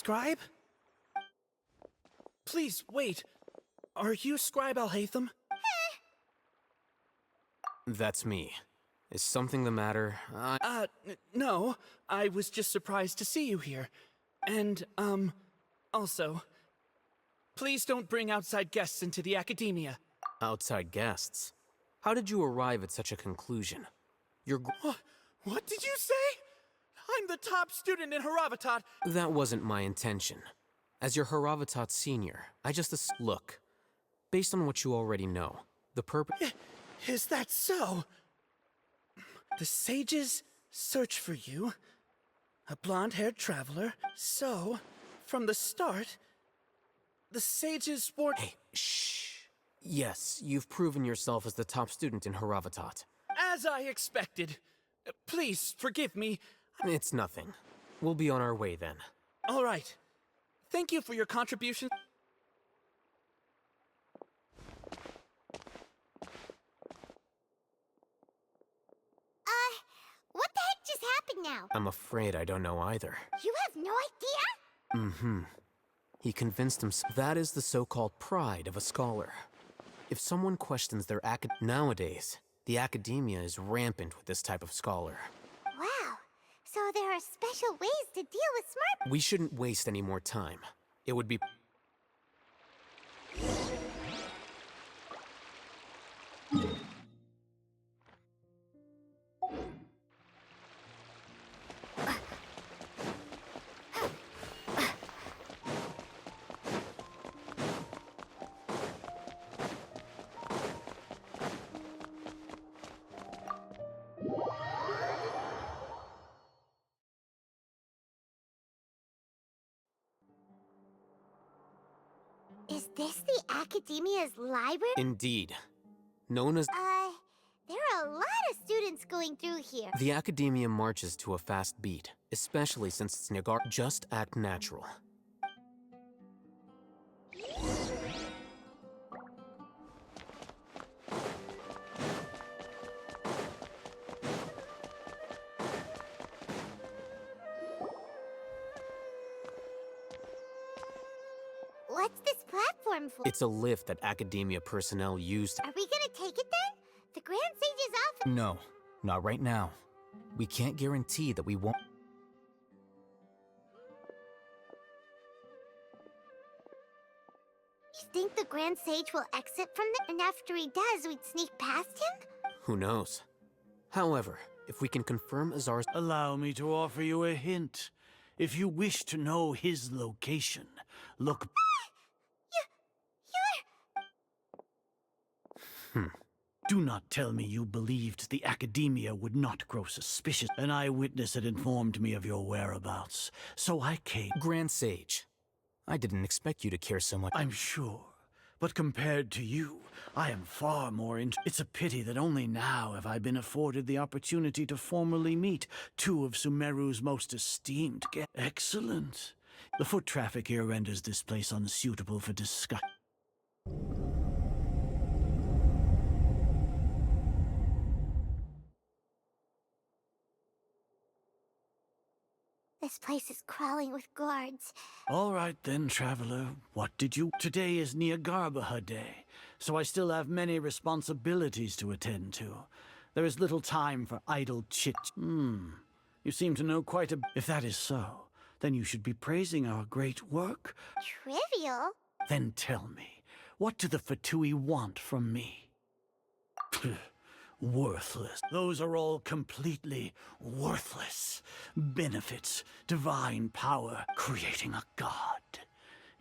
scribe? Please, wait. Are you Scribe Alhaitham? That's me. Is something the matter? No. I was just surprised to see you here. And, also, please don't bring outside guests into the academia. Outside guests? How did you arrive at such a conclusion? What did you say? I'm the top student in Haravatat. That wasn't my intention. As your Haravatat senior, I just look. Based on what you already know, the purpose... Is that so? The sages search for you, a blonde-haired traveler. So, from the start, the sages warned... Hey, shh. Yes, you've proven yourself as the top student in Haravatat. As I expected. Please, forgive me. It's nothing. We'll be on our way then. All right. Thank you for your contribution. What the heck just happened now? I'm afraid I don't know either. You have no idea? Mm-hmm. He convinced himself. That is the so-called pride of a scholar. If someone questions their nowadays, the academia is rampant with this type of scholar. Wow. So there are special ways to deal with smart... We shouldn't waste any more time. It would be... Is this the Academia's library? Indeed. Known as... There are a lot of students going through here. The academia marches to a fast beat, especially since it's Nagar. Just act natural. What's this platform for? It's a lift that academia personnel used. Are we gonna take it then? The Grand Sage's office... No, not right now. We can't guarantee that we won't... You think the Grand Sage will exit from there? And after he does, we'd sneak past him? Who knows? However, if we can confirm Azar's... Allow me to offer you a hint. If you wish to know his location, look... Do not tell me you believed the Academia would not grow suspicious. An eyewitness had informed me of your whereabouts, so I came. Grand Sage, I didn't expect you to care so much. I'm sure, but compared to you, I am far more It's a pity that only now have I been afforded the opportunity to formally meet two of Sumeru's most esteemed guests. Excellent. The foot traffic here renders this place unsuitable for discussion. This place is crawling with guards. All right then, traveler. What did you... Today is Niagarbaha Day, so I still have many responsibilities to attend to. There is little time for idle chit... You seem to know quite a... If that is so, then you should be praising our great work. Trivial? Then tell me, what do the Fatui want from me? Worthless. Those are all completely worthless. Benefits, divine power, creating a god.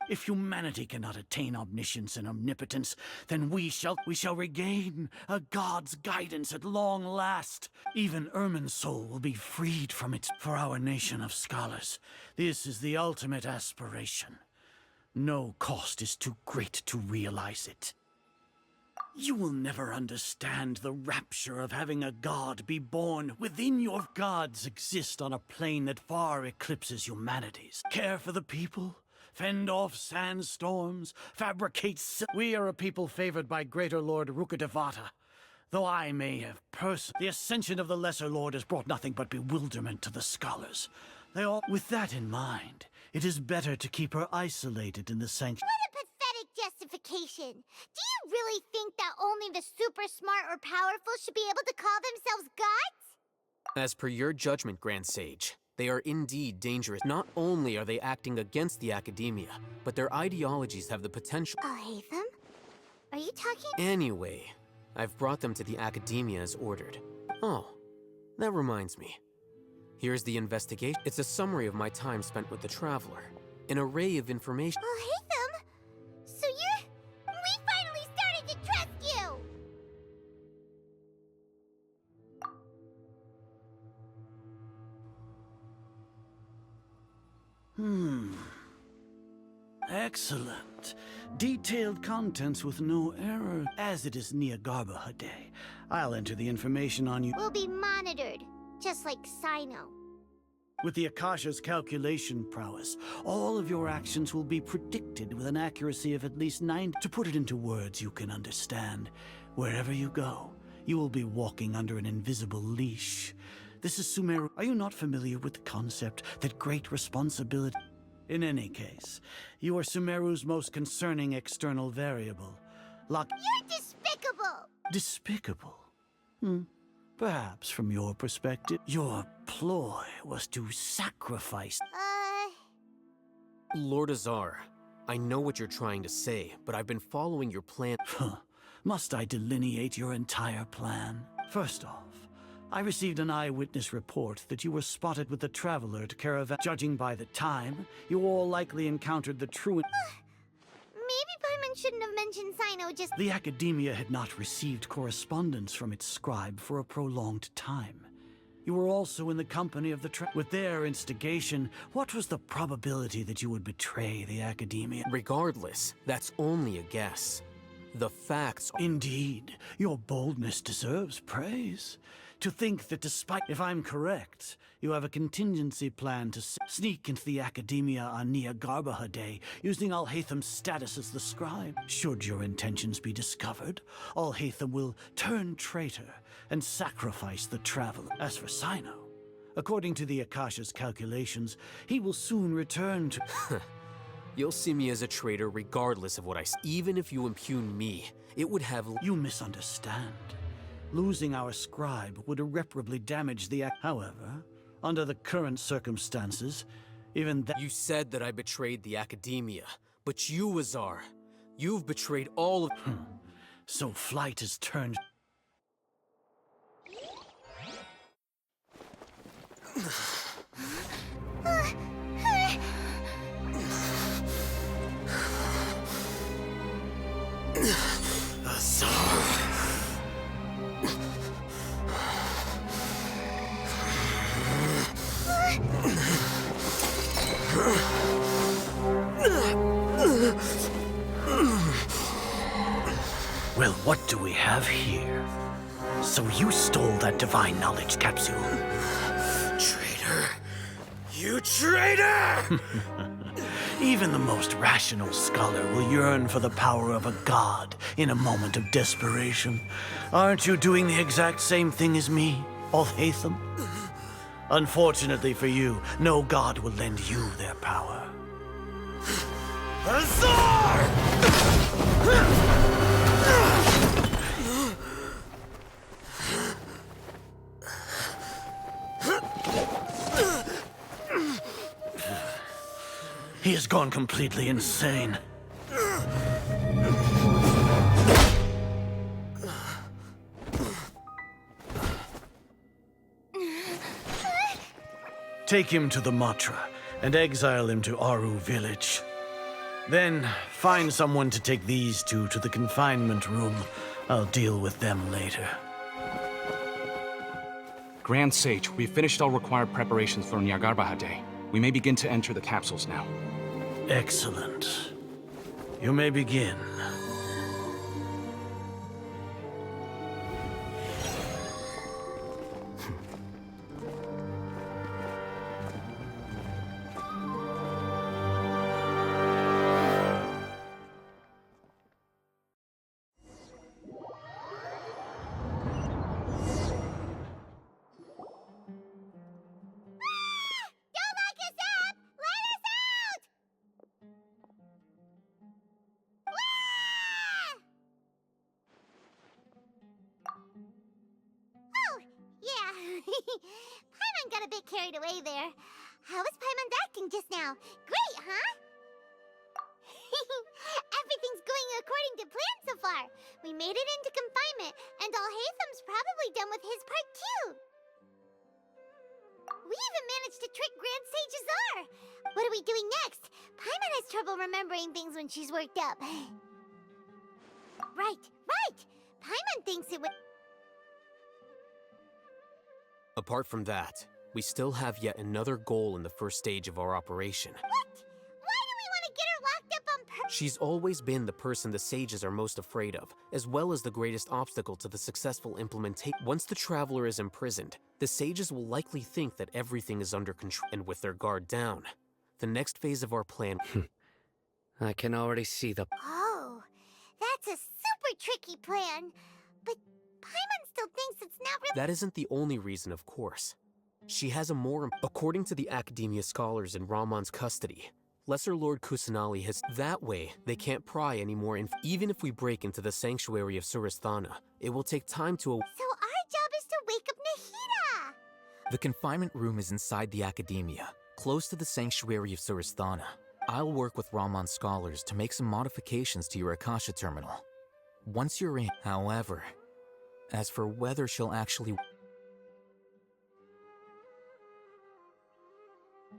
If humanity cannot attain omniscience and omnipotence, then we shall regain a god's guidance at long last. Even Ermin's soul will be freed from its... For our nation of scholars, this is the ultimate aspiration. No cost is too great to realize it. You will never understand the rapture of having a god be born within your... Gods exist on a plane that far eclipses humanity's. Care for the people, fend off sandstorms, fabricate... We are a people favored by Greater Lord Rukadevata. Though I may have the ascension of the Lesser Lord has brought nothing but bewilderment to the scholars. With that in mind, It is better to keep her isolated in the sanctuary. What a pathetic justification. Do you really think that only the super smart or powerful should be able to call themselves gods? As per your judgment, Grand Sage, they are indeed dangerous. Not only are they acting against the academia, but their ideologies have the potential. I'll hate them? Are you talking? Anyway, I've brought them to the academia as ordered. Oh, that reminds me. Here's the investigation. It's a summary of my time spent with the Traveler. An array of information. I'll hate them? So we finally started to trust you! Excellent. Detailed contents with no error. As it is Niagarba Day, I'll enter the information on you. We'll be monitored, just like Sino. With the Akasha's calculation prowess, all of your actions will be predicted with an accuracy of at least 9. To put it into words you can understand, wherever you go, you will be walking under an invisible leash. This is Sumeru. Are you not familiar with the concept that great responsibility... In any case, you are Sumeru's most concerning external variable. You're despicable! Despicable? Perhaps from your perspective, your ploy was to sacrifice... Lord Azar, I know what you're trying to say, but I've been following your plan. Must I delineate your entire plan? First off, I received an eyewitness report that you were spotted with the Traveler at Caravan. Judging by the time, you all likely encountered the true... Maybe Paimon shouldn't have mentioned Sino just... The Academia had not received correspondence from its scribe for a prolonged time. You were also in the company of the With their instigation, what was the probability that you would betray the Academia? Regardless, that's only a guess. The facts... Indeed, your boldness deserves praise. To think that despite... If I'm correct, you have a contingency plan to sneak into the Academia on Niagarba Day, using Alhaitham's status as the scribe. Should your intentions be discovered, Alhaitham will turn traitor and sacrifice the Traveler. As for Sino, according to the Akasha's calculations, he will soon return to... You'll see me as a traitor regardless of what I say. Even if you impugn me, it would have... You misunderstand. Losing our scribe would irreparably damage the However, under the current circumstances, even that... You said that I betrayed the Academia, but you, Azar, you've betrayed all of... So flight has turned... Azar... Well, what do we have here? So you stole that divine knowledge capsule? Traitor! You traitor! Even the most rational scholar will yearn for the power of a god in a moment of desperation. Aren't you doing the exact same thing as me, Alhaitham? Unfortunately for you, no god will lend you their power. Azar! He has gone completely insane. Take him to the Matra and exile him to Aru village. Then find someone to take these two to the confinement room. I'll deal with them later. Grand Sage, we've finished all required preparations for Niagarba Day. We may begin to enter the capsules now. Excellent. You may begin. Paimon got a bit carried away there. How was Paimon's acting just now? Great, huh? Everything's going according to plan so far. We made it into confinement, and Alhaitham's probably done with his part too. We even managed to trick Grand Sage Azar. What are we doing next? Paimon has trouble remembering things when she's worked up. Right. Paimon thinks it would... Apart from that, we still have yet another goal in the first stage of our operation. What? Why do we want to get her locked up on purpose? She's always been the person the sages are most afraid of, as well as the greatest obstacle to the successful implementation. Once the traveler is imprisoned, the sages will likely think that everything is under control, and with their guard down, the next phase of our plan... I can already see the... Oh, that's a super tricky plan. But Paimon still thinks it's not really... That isn't the only reason, of course. She has a more... According to the Academia scholars in Ramon's custody, Lesser Lord Kusanali has... That way, they can't pry anymore. Even if we break into the sanctuary of Surasthana, it will take time to... So our job is to wake up Nahida! The confinement room is inside the Academia, close to the sanctuary of Surasthana. I'll work with Ramon's scholars to make some modifications to your Akasha terminal. Once you're in, however, as for whether she'll actually... Oh,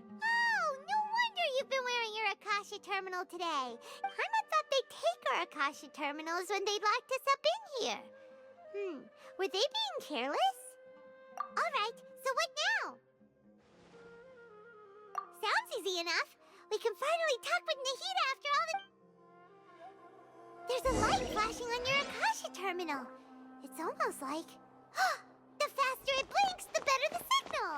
no wonder you've been wearing your Akasha terminal today. Paimon thought they'd take our Akasha terminals when they locked us up in here. Were they being careless? Alright, so what now? Sounds easy enough. We can finally talk with Nahida after all the... There's a light flashing on your Akasha terminal. It's almost like... The faster it blinks, the better the signal!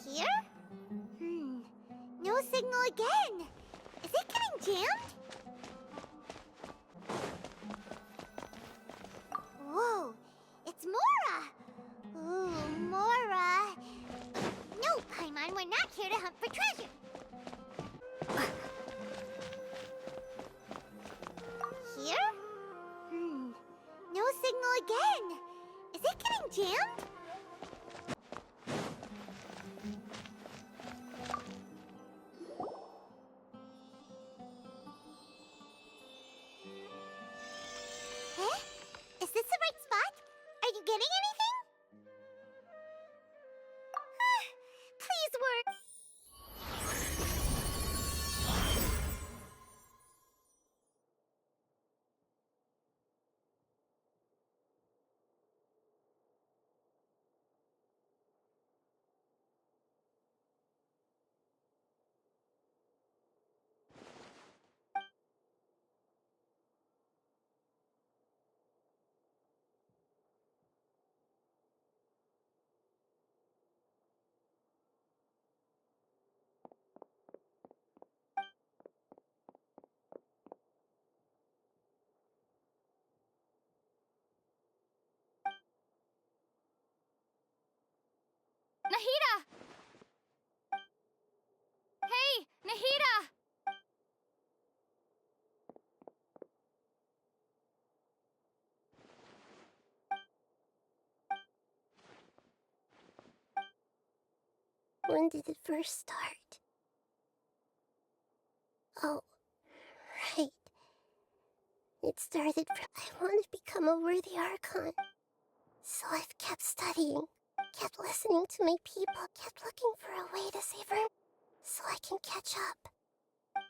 Here? No signal again. Is it getting jammed? Whoa, it's Mora! Ooh, Mora. No, Paimon, we're not here to hunt for treasure. Here? No signal again. Is it getting jammed? Eh? Is this the right spot? Are you getting anything? Please work. Nahida! Hey, Nahida! When did it first start? Oh, right. It started from... I want to become a worthy archon. So I've kept studying, kept listening to my people, kept looking for a way to save her, so I can catch up.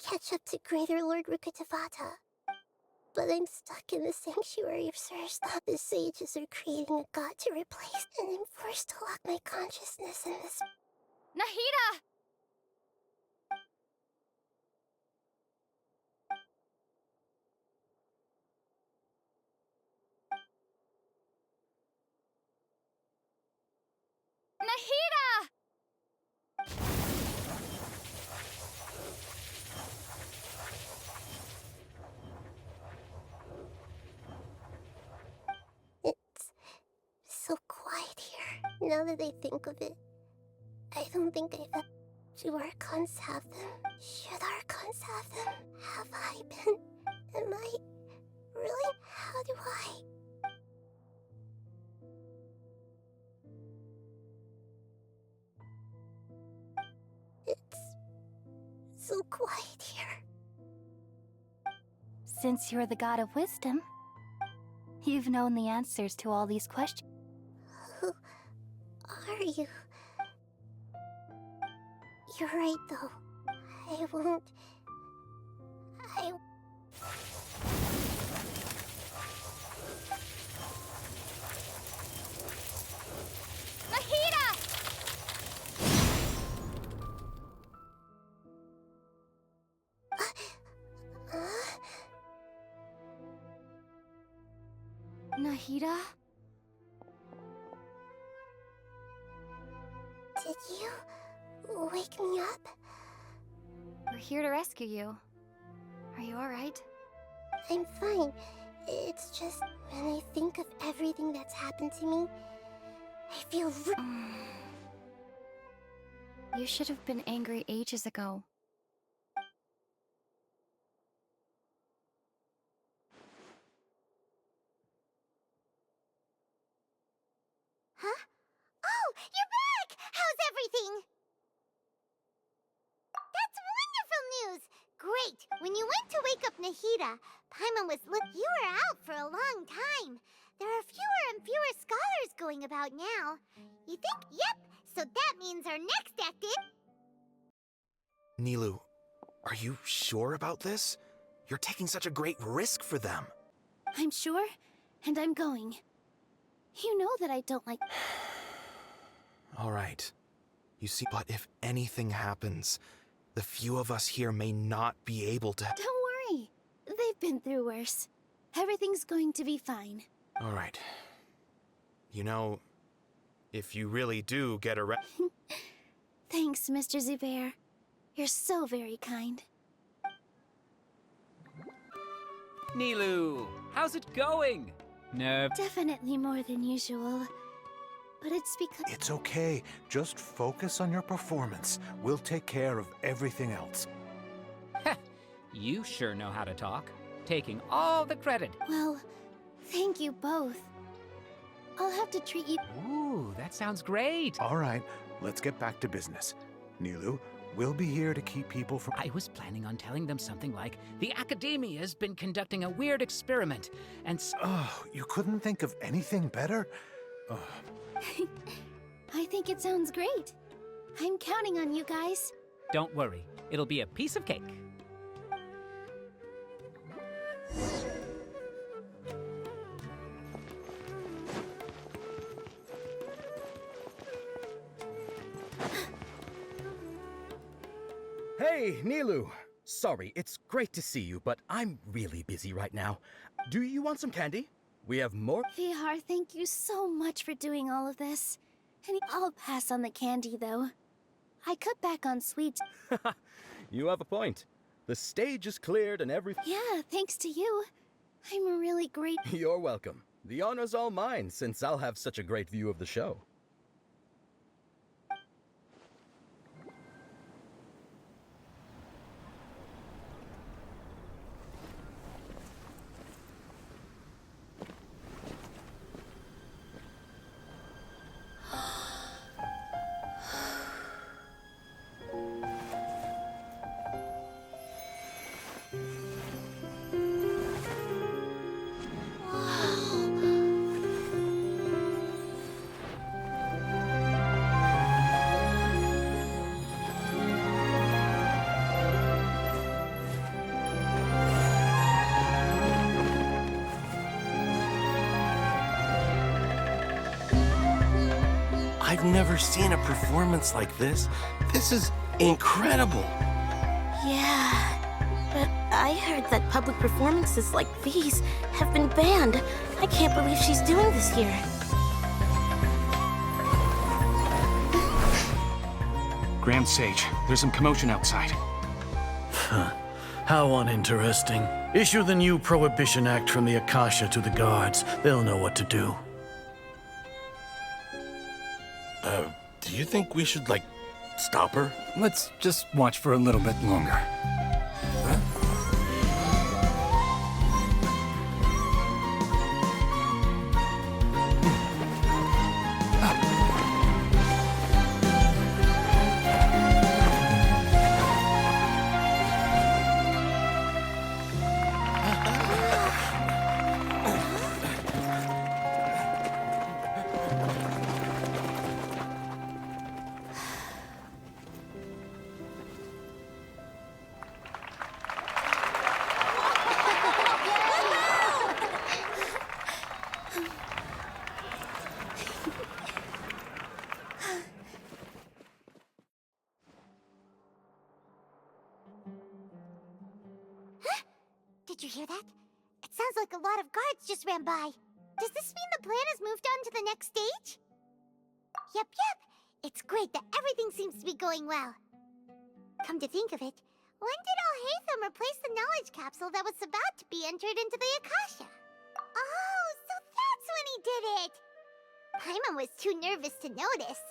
Catch up to Greater Lord Rukkhadevata. But I'm stuck in the sanctuary of Surasthana. The sages are creating a god to replace, and I'm forced to lock my consciousness in this... Nahida! Nahida! It's so quiet here. Now that I think of it, I don't think I've... Do archons have them? Should archons have them? Have I been... Am I Really? How do I? It's so quiet here. Since you're the god of wisdom, you've known the answers to all these questions. Who are you? You're right, though. I won't. Nahida! Nahida? Did you wake me up? We're here to rescue you. Are you alright? I'm fine. It's just when I think of everything that's happened to me, I feel You should have been angry ages ago. Huh? Oh, you're back! How's everything? That's wonderful news! Great! When you went to wake up Nahida, Paimon was You were out for a long time. There are fewer and fewer scholars going about now. You think? Yep! So that means our next act is... Nilu, are you sure about this? You're taking such a great risk for them. I'm sure, and I'm going. You know that I don't like... All right. You see, but if anything happens, the few of us here may not be able to... Don't worry. They've been through worse. Everything's going to be fine. All right. You know, if you really do get arrested... Thanks, Mr. Zubair. You're so very kind. Nilu, how's it going? No. Definitely more than usual. But it's because... It's okay. Just focus on your performance. We'll take care of everything else. You sure know how to talk. Taking all the credit. Well, thank you both. I'll have to treat you... Ooh, that sounds great. All right, let's get back to business. Nilu, we'll be here to keep people from... I was planning on telling them something like, the Academia's been conducting a weird experiment, and Oh, you couldn't think of anything better? Oh. I think it sounds great. I'm counting on you guys. Don't worry, it'll be a piece of cake. Hey, Nilu! Sorry, it's great to see you, but I'm really busy right now. Do you want some candy? We have more... Vihar, thank you so much for doing all of this. And I'll pass on the candy, though. I cut back on sweets. You have a point. The stage is cleared and everything... Yeah, thanks to you. I'm really great... You're welcome. The honor's all mine, since I'll have such a great view of the show. I've never seen a performance like this. This is incredible. Yeah, but I heard that public performances like these have been banned. I can't believe she's doing this here. Grand Sage, there's some commotion outside. How uninteresting. Issue the new Prohibition Act from the Akasha to the guards. They'll know what to do. Do you think we should, like, stop her? Let's just watch for a little bit longer. Did you hear that? It sounds like a lot of guards just ran by. Does this mean the plan has moved on to the next stage? Yep. It's great that everything seems to be going well. Come to think of it, when did Alhaitham replace the knowledge capsule that was about to be entered into the Akasha? Oh, so that's when he did it! Paimon was too nervous to notice.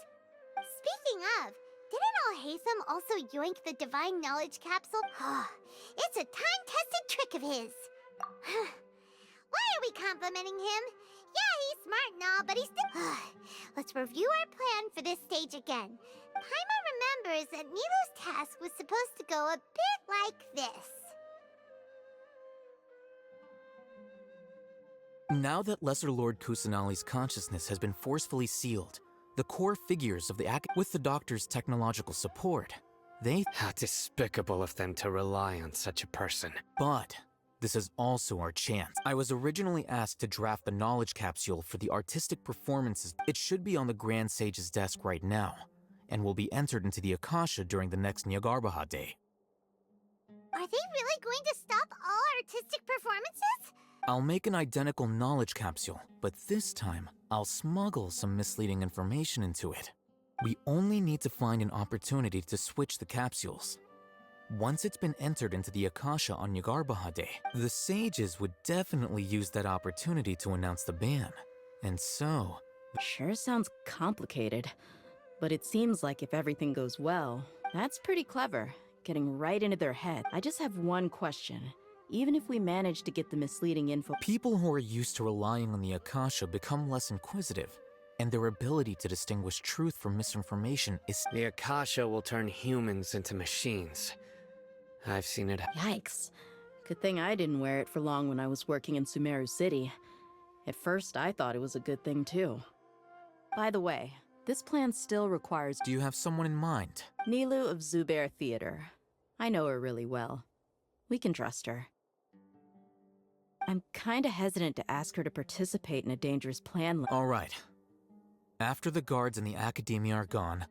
Speaking of, didn't Alhaitham also yoink the divine knowledge capsule? It's a time-tested trick of his. Why are we complimenting him? Yeah, he's smart and all, but he's still... Let's review our plan for this stage again. Paimon remembers that Nilou's task was supposed to go a bit like this. Now that Lesser Lord Kusanali's consciousness has been forcefully sealed, the core figures of the with the Doctor's technological support, How despicable of them to rely on such a person. But this is also our chance. I was originally asked to draft the knowledge capsule for the artistic performances. It should be on the Grand Sage's desk right now, and will be entered into the Akasha during the next Nyargarbaha Day. Are they really going to stop all artistic performances? I'll make an identical knowledge capsule, but this time, I'll smuggle some misleading information into it. We only need to find an opportunity to switch the capsules. Once it's been entered into the Akasha on Nyargarbaha Day, the sages would definitely use that opportunity to announce the ban. And so... Sure sounds complicated, but it seems like if everything goes well, that's pretty clever, getting right into their head. I just have one question. Even if we manage to get the misleading info... People who are used to relying on the Akasha become less inquisitive, and their ability to distinguish truth from misinformation is... The Akasha will turn humans into machines. I've seen it. Yikes. Good thing I didn't wear it for long when I was working in Sumeru City. At first, I thought it was a good thing too. By the way, this plan still requires... Do you have someone in mind? Nilou of Zubair Theater. I know her really well. We can trust her. I'm kinda hesitant to ask her to participate in a dangerous plan like... All right. After the guards and the Academia are gone...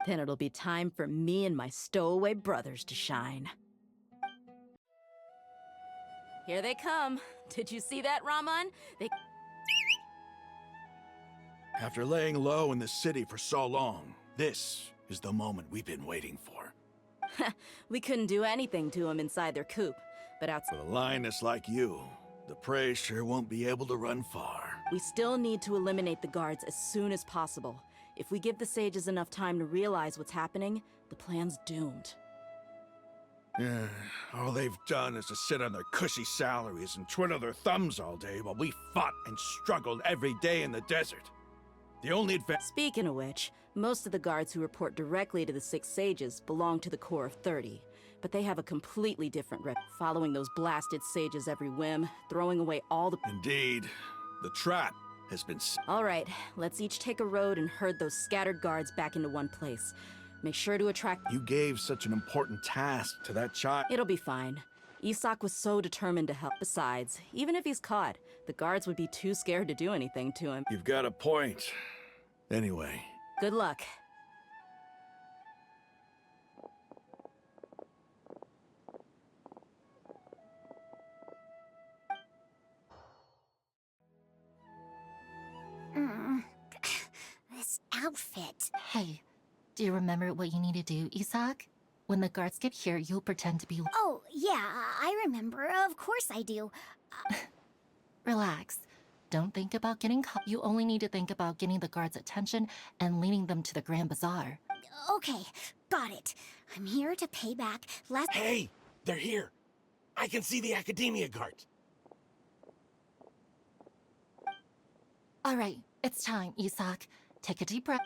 Then it'll be time for me and my stowaway brothers to shine. Here they come. Did you see that, Raman? After laying low in the city for so long, this is the moment we've been waiting for. We couldn't do anything to them inside their coop, but outside... For a lioness like you, the prey sure won't be able to run far. We still need to eliminate the guards as soon as possible. If we give the sages enough time to realize what's happening, the plan's doomed. All they've done is to sit on their cushy salaries and twiddle their thumbs all day while we fought and struggled every day in the desert. The only advantage... Speaking of which, most of the guards who report directly to the 6 sages belong to the Corps of 30, but they have a completely different rep, following those blasted sages every whim, throwing away all the... Indeed. The trap has been... All right, let's each take a road and herd those scattered guards back into one place. Make sure to attract... You gave such an important task to that child. It'll be fine. Isak was so determined to help. Besides, even if he's caught, the guards would be too scared to do anything to him. You've got a point. Anyway. Good luck. This outfit. Hey, do you remember what you need to do, Isak? When the guards get here, you'll pretend to be... Oh, yeah, I remember. Of course I do. Relax. Don't think about getting caught. You only need to think about getting the guards' attention and leading them to the Grand Bazaar. Okay, got it. I'm here to pay back last... Hey! They're here! I can see the Academia guards! All right, it's time, Isak. Take a deep breath.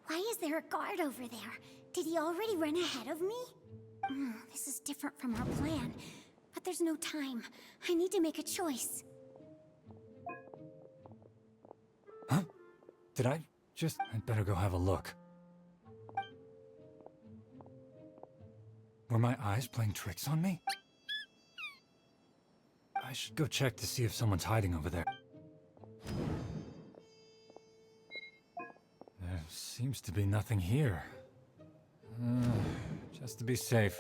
Why is there a guard over there? Did he already run ahead of me? This is different from our plan. But there's no time. I need to make a choice. Huh? Did I just... I'd better go have a look. Were my eyes playing tricks on me? I should go check to see if someone's hiding over there. There seems to be nothing here. Just to be safe.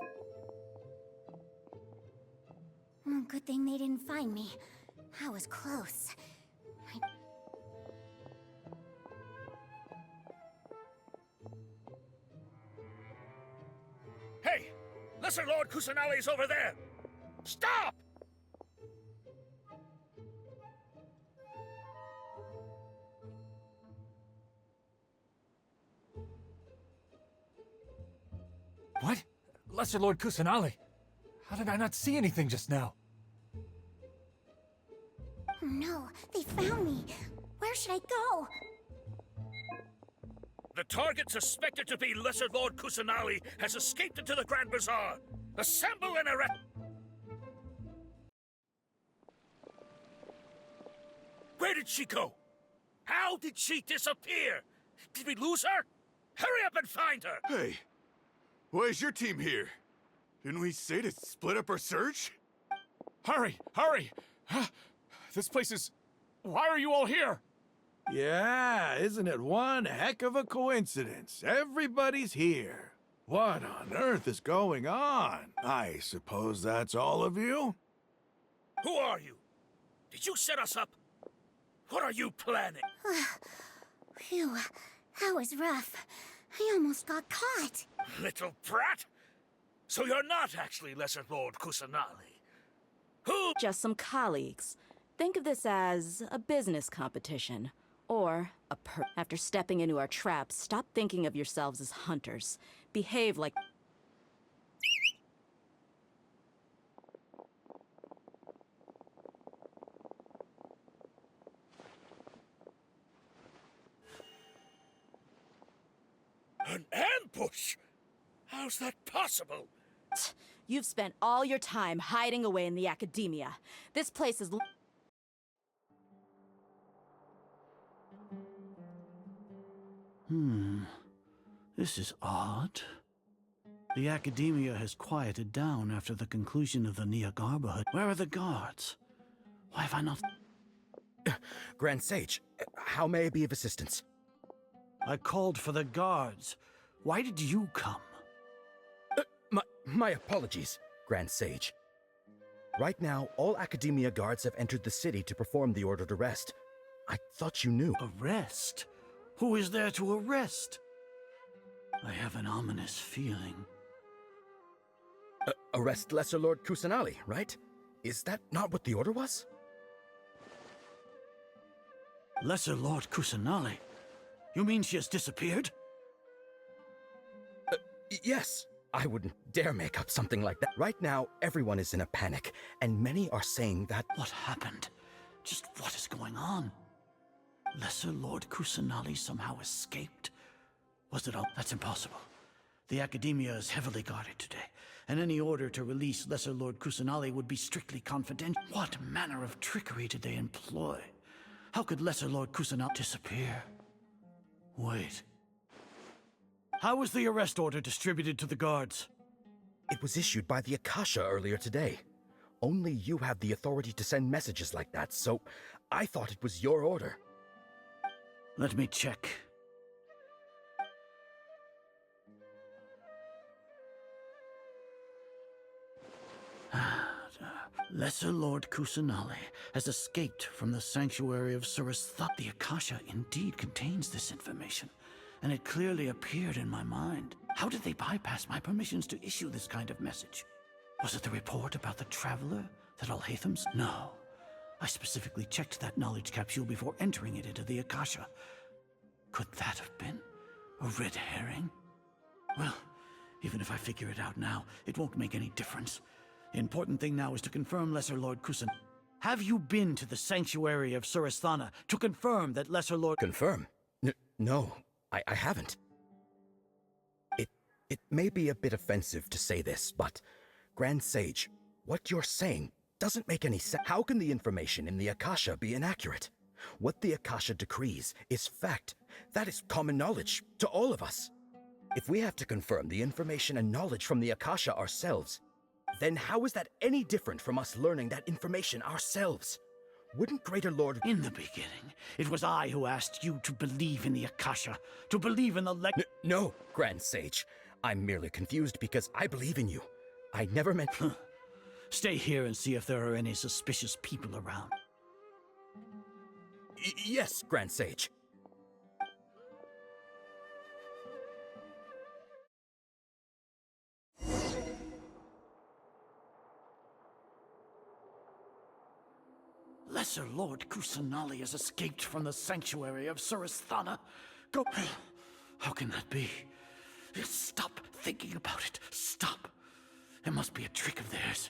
Good thing they didn't find me. I was close. Hey! Lesser Lord Kusanali's over there! Stop! What? Lesser Lord Kusanali? How did I not see anything just now? Oh no, they found me. Where should I go? The target suspected to be Lesser Lord Kusanali has escaped into the Grand Bazaar. Assemble and arrest... Where did she go? How did she disappear? Did we lose her? Hurry up and find her! Hey, why is your team here? Didn't we say to split up our search? Hurry! Hurry! This place is... Why are you all here? Yeah, isn't it one heck of a coincidence? Everybody's here. What on earth is going on? I suppose that's all of you? Who are you? Did you set us up? What are you planning? Phew, that was rough. I almost got caught. Little brat! So you're not actually Lesser Lord Kusanali? Who? Just some colleagues. Think of this as a business competition. Or after stepping into our traps, stop thinking of yourselves as hunters. Behave like... An ambush? How's that possible? You've spent all your time hiding away in the academia. This place is... This is odd. The academia has quieted down after the conclusion of the Niagarbahood. Where are the guards? Why have I not... Grand Sage, how may I be of assistance? I called for the guards. Why did you come? My apologies, Grand Sage. Right now, all academia guards have entered the city to perform the ordered arrest. I thought you knew. Arrest? Who is there to arrest? I have an ominous feeling. Arrest Lesser Lord Kusanali, right? Is that not what the order was? Lesser Lord Kusanali? You mean she has disappeared? Yes. I wouldn't dare make up something like that. Right now, everyone is in a panic, and many are saying that... What happened? Just what is going on? Lesser Lord Kusanali somehow escaped? Was it all? That's impossible. The Academia is heavily guarded today, and any order to release Lesser Lord Kusanali would be strictly confidential. What manner of trickery did they employ? How could Lesser Lord Kusanali disappear? Wait. How was the arrest order distributed to the guards? It was issued by the Akasha earlier today. Only you have the authority to send messages like that, so I thought it was your order. Let me check. Lesser Lord Kusanali has escaped from the sanctuary of Surasthana. The Akasha indeed contains this information, and it clearly appeared in my mind. How did they bypass my permissions to issue this kind of message? Was it the report about the traveler that Alhatham's? No. I specifically checked that knowledge capsule before entering it into the Akasha. Could that have been a red herring? Well, even if I figure it out now, it won't make any difference. The important thing now is to confirm Lesser Lord Kusan. Have you been to the sanctuary of Surasthana to confirm that Lesser Lord... Confirm? No, I haven't. It may be a bit offensive to say this, but Grand Sage, what you're saying doesn't make any sense. How can the information in the Akasha be inaccurate? What the Akasha decrees is fact. That is common knowledge to all of us. If we have to confirm the information and knowledge from the Akasha ourselves, Then how is that any different from us learning that information ourselves? Wouldn't Greater Lord... In the beginning, it was I who asked you to believe in the Akasha, to believe in the No, Grand Sage. I'm merely confused because I believe in you. I never meant... Stay here and see if there are any suspicious people around. Yes, Grand Sage. Lesser Lord Kusanali has escaped from the sanctuary of Suristhana. Go... How can that be? Stop thinking about it. Stop. It must be a trick of theirs.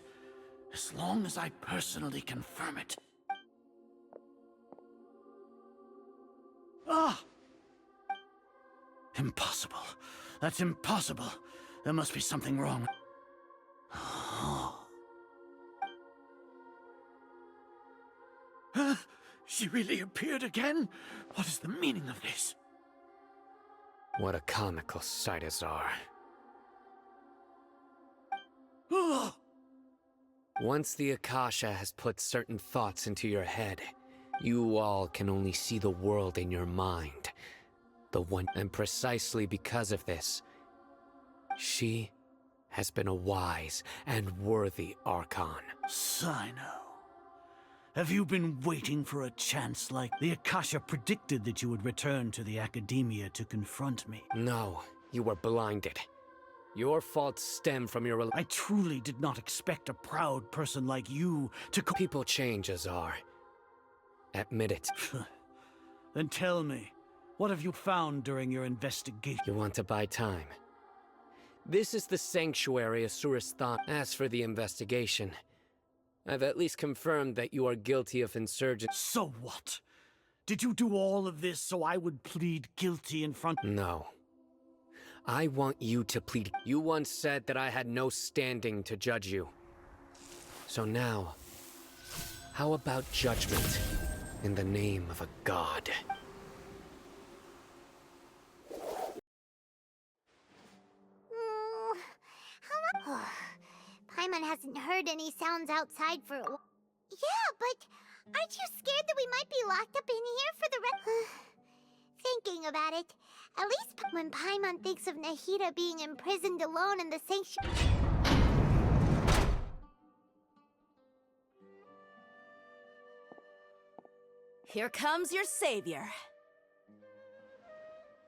As long as I personally confirm it. Ah! Impossible. That's impossible. There must be something wrong. She really appeared again? What is the meaning of this? What a comical sight, Azar. Once the Akasha has put certain thoughts into your head, you all can only see the world in your mind. The one... And precisely because of this, she has been a wise and worthy archon. Sino. Have you been waiting for a chance like... The Akasha predicted that you would return to the Academia to confront me. No, you were blinded. Your faults stem from your... I truly did not expect a proud person like you to... People change, Azar. Admit it. Then tell me, what have you found during your investigation? You want to buy time? This is the sanctuary of Suristhana. As for the investigation, I've at least confirmed that you are guilty of insurgence. So what? Did you do all of this so I would plead guilty in front... No. I want you to plead. You once said that I had no standing to judge you. So now, how about judgment in the name of a god? Paimon hasn't heard any sounds outside for a while. Yeah, but aren't you scared that we might be locked up in here for the rest? Thinking about it, at least when Paimon thinks of Nahida being imprisoned alone in the sanctuary... Here comes your savior.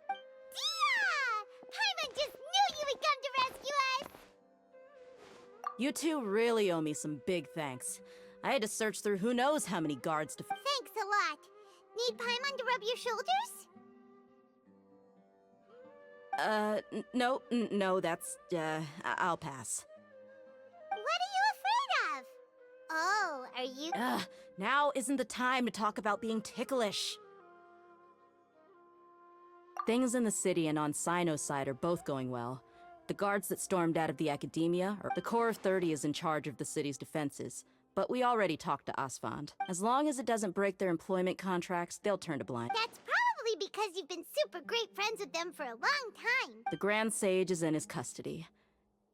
Dia! Paimon just knew you would come to rescue us! You two really owe me some big thanks. I had to search through who knows how many guards to... Thanks a lot. Need Paimon to rub your shoulders? No, that's, I'll pass. What are you afraid of? Oh, are you... Now isn't the time to talk about being ticklish. Things in the city and on Sino's side are both going well. The guards that stormed out of the Academia, the Corps of 30 is in charge of the city's defenses. But we already talked to Asfand. As long as it doesn't break their employment contracts, they'll turn a blind. That's probably because you've been super great friends with them for a long time. The Grand Sage is in his custody.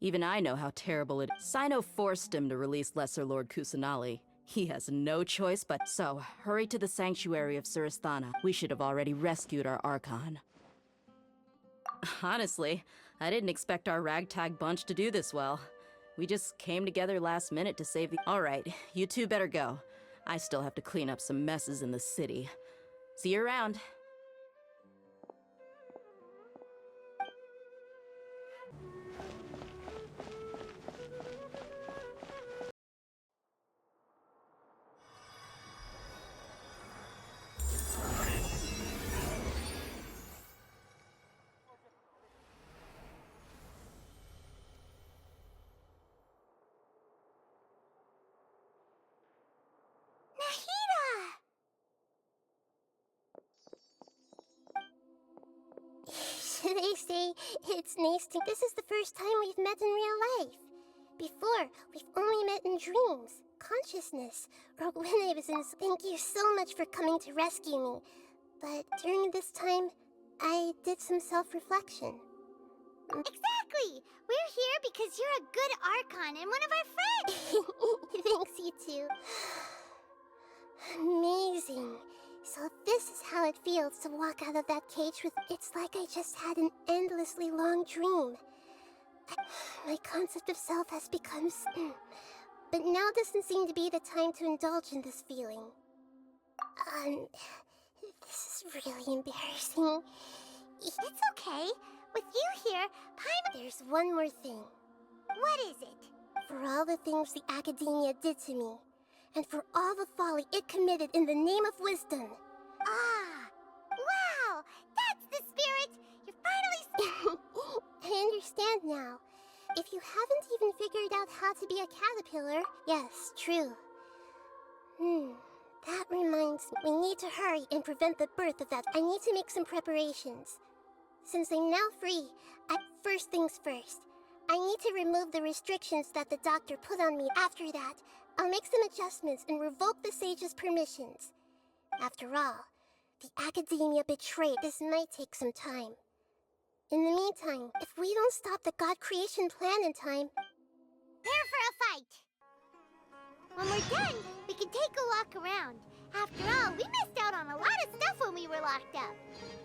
Even I know how terrible it is. Sino forced him to release Lesser Lord Kusanali. He has no choice but... So, hurry to the sanctuary of Suristhana. We should have already rescued our Archon. Honestly, I didn't expect our ragtag bunch to do this well. We just came together last minute to save the... Alright, you two better go. I still have to clean up some messes in the city. See you around. They say it's nice to... This is the first time we've met in real life. Before, we've only met in dreams, consciousness, or when I was in... Thank you so much for coming to rescue me. But during this time, I did some self-reflection. Exactly! Exactly! We're here because you're a good archon and one of our friends! Thanks, you two. Amazing. So this is how it feels to walk out of that cage with... It's like I just had an endlessly long dream. My concept of self has become... But now doesn't seem to be the time to indulge in this feeling. This is really embarrassing. It's okay. With you here, There's one more thing. What is it? For all the things the Academia did to me, and for all the folly it committed in the name of wisdom. Ah! Wow! That's the spirit! You're finally... I understand now. If you haven't even figured out how to be a caterpillar... Yes, true. That reminds me. We need to hurry and prevent the birth of that. I need to make some preparations. Since I'm now free, first things first. I need to remove the restrictions that the doctor put on me. After that, I'll make some adjustments and revoke the sage's permissions. After all, the Academia betrayed. This might take some time. In the meantime, if we don't stop the God creation plan in time... Prepare for a fight! When we're done, we can take a walk around. After all, we missed out on a lot of stuff when we were locked up.